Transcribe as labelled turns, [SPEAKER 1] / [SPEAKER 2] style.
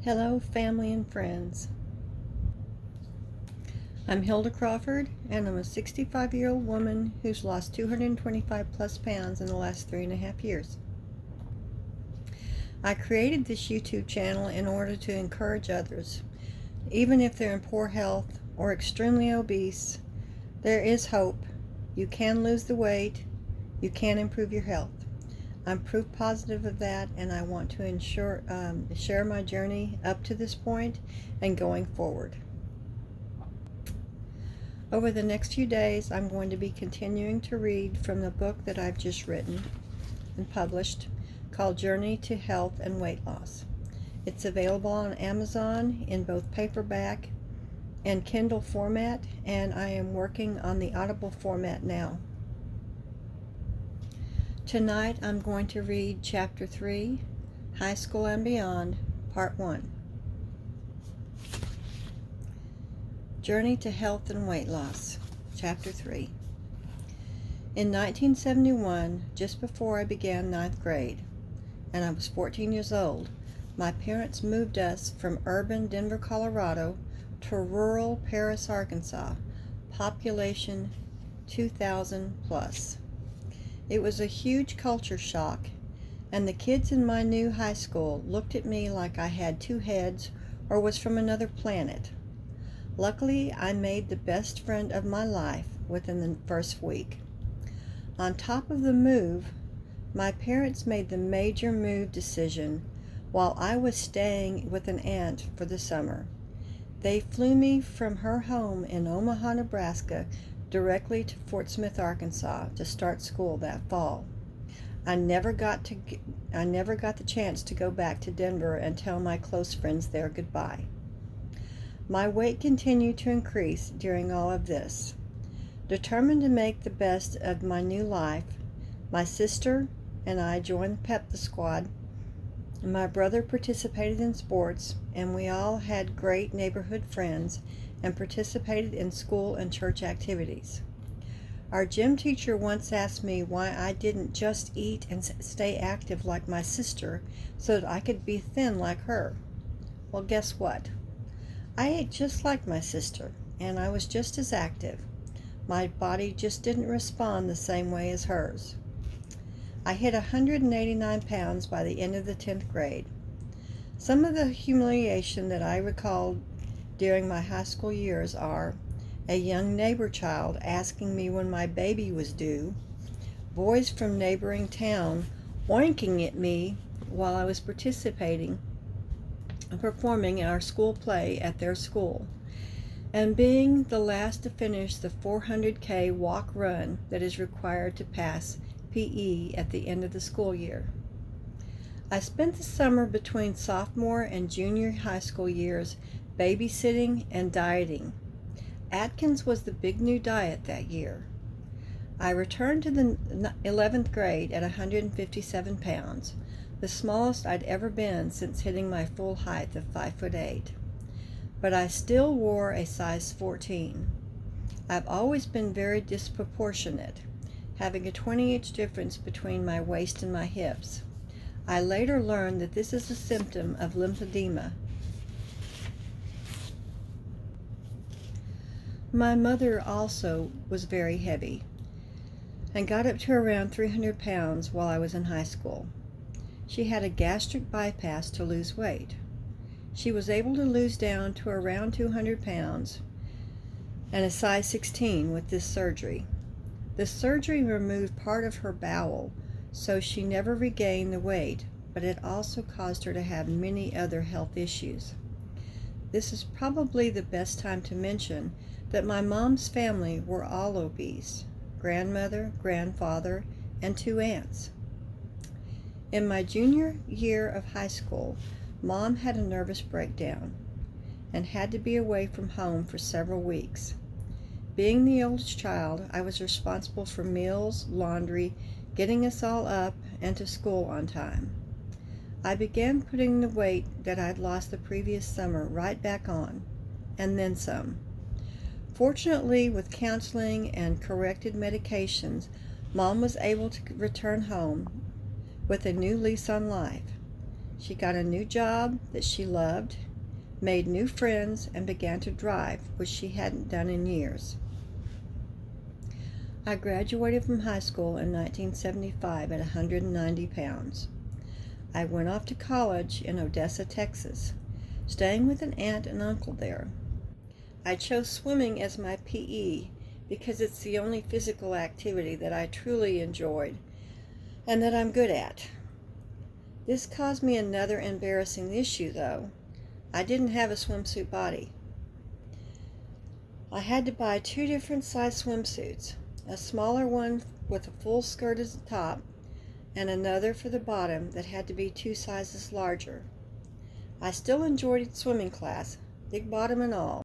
[SPEAKER 1] Hello, family and friends. I'm Hilda Crawford, and I'm a 65-year-old woman who's lost 225 plus pounds in the last 3.5 years. I created this YouTube channel in order to encourage others. Even if they're in poor health or extremely obese, there is hope. You can lose the weight. You can improve your health. I'm proof positive of that, and I want to share my journey up to this point and going forward. Over the next few days, I'm going to be continuing to read from the book that I've just written and published called Journey to Health and Weight Loss. It's available on Amazon in both paperback and Kindle format, and I am working on the Audible format now. Tonight I'm going to read Chapter 3, High School and Beyond, Part 1. Journey to Health and Weight Loss, Chapter 3. In 1971, just before I began 9th grade, and I was 14 years old, my parents moved us from urban Denver, Colorado, to rural Paris, Arkansas, population 2,000 plus. It was a huge culture shock, and the kids in my new high school looked at me like I had two heads or was from another planet. Luckily, I made the best friend of my life within the first week. On top of the move, my parents made the major move decision while I was staying with an aunt for the summer. They flew me from her home in Omaha, Nebraska, directly to Fort Smith, Arkansas, to start school that fall. I never got the chance to go back to Denver and tell my close friends there goodbye. My weight continued to increase during all of this. Determined to make the best of my new life, my sister and I joined the squad. My brother participated in sports, and we all had great neighborhood friends and participated in school and church activities. Our gym teacher once asked me why I didn't just eat and stay active like my sister so that I could be thin like her. Well, guess what? I ate just like my sister, and I was just as active. My body just didn't respond the same way as hers. I hit 189 pounds by the end of the 10th grade. Some of the humiliation that I recalled during my high school years are a young neighbor child asking me when my baby was due, boys from neighboring town oinking at me while I was performing in our school play at their school, and being the last to finish the 400K walk run that is required to pass PE at the end of the school year. I spent the summer between sophomore and junior high school years babysitting and dieting. Atkins was the big new diet that year. I returned to the 11th grade at 157 pounds, the smallest I'd ever been since hitting my full height of 5'8". But I still wore a size 14. I've always been very disproportionate, having a 20-inch difference between my waist and my hips. I later learned that this is a symptom of lymphedema. My mother also was very heavy and got up to around 300 pounds while I was in high school. She had a gastric bypass to lose weight. She was able to lose down to around 200 pounds and a size 16 with this surgery. The surgery removed part of her bowel, so she never regained the weight, but it also caused her to have many other health issues. This is probably the best time to mention that my mom's family were all obese: grandmother, grandfather, and 2 aunts. In my junior year of high school, Mom had a nervous breakdown and had to be away from home for several weeks. Being the oldest child, I was responsible for meals, laundry, getting us all up and to school on time. I began putting the weight that I'd lost the previous summer right back on, and then some. Fortunately, with counseling and corrected medications, Mom was able to return home with a new lease on life. She got a new job that she loved, made new friends, and began to drive, which she hadn't done in years. I graduated from high school in 1975 at 190 pounds. I went off to college in Odessa, Texas, staying with an aunt and uncle there. I chose swimming as my PE because it's the only physical activity that I truly enjoyed and that I'm good at. This caused me another embarrassing issue, though. I didn't have a swimsuit body. I had to buy 2 different size swimsuits, a smaller one with a full skirt as the top, and another for the bottom that had to be 2 sizes larger. I still enjoyed swimming class, big bottom and all,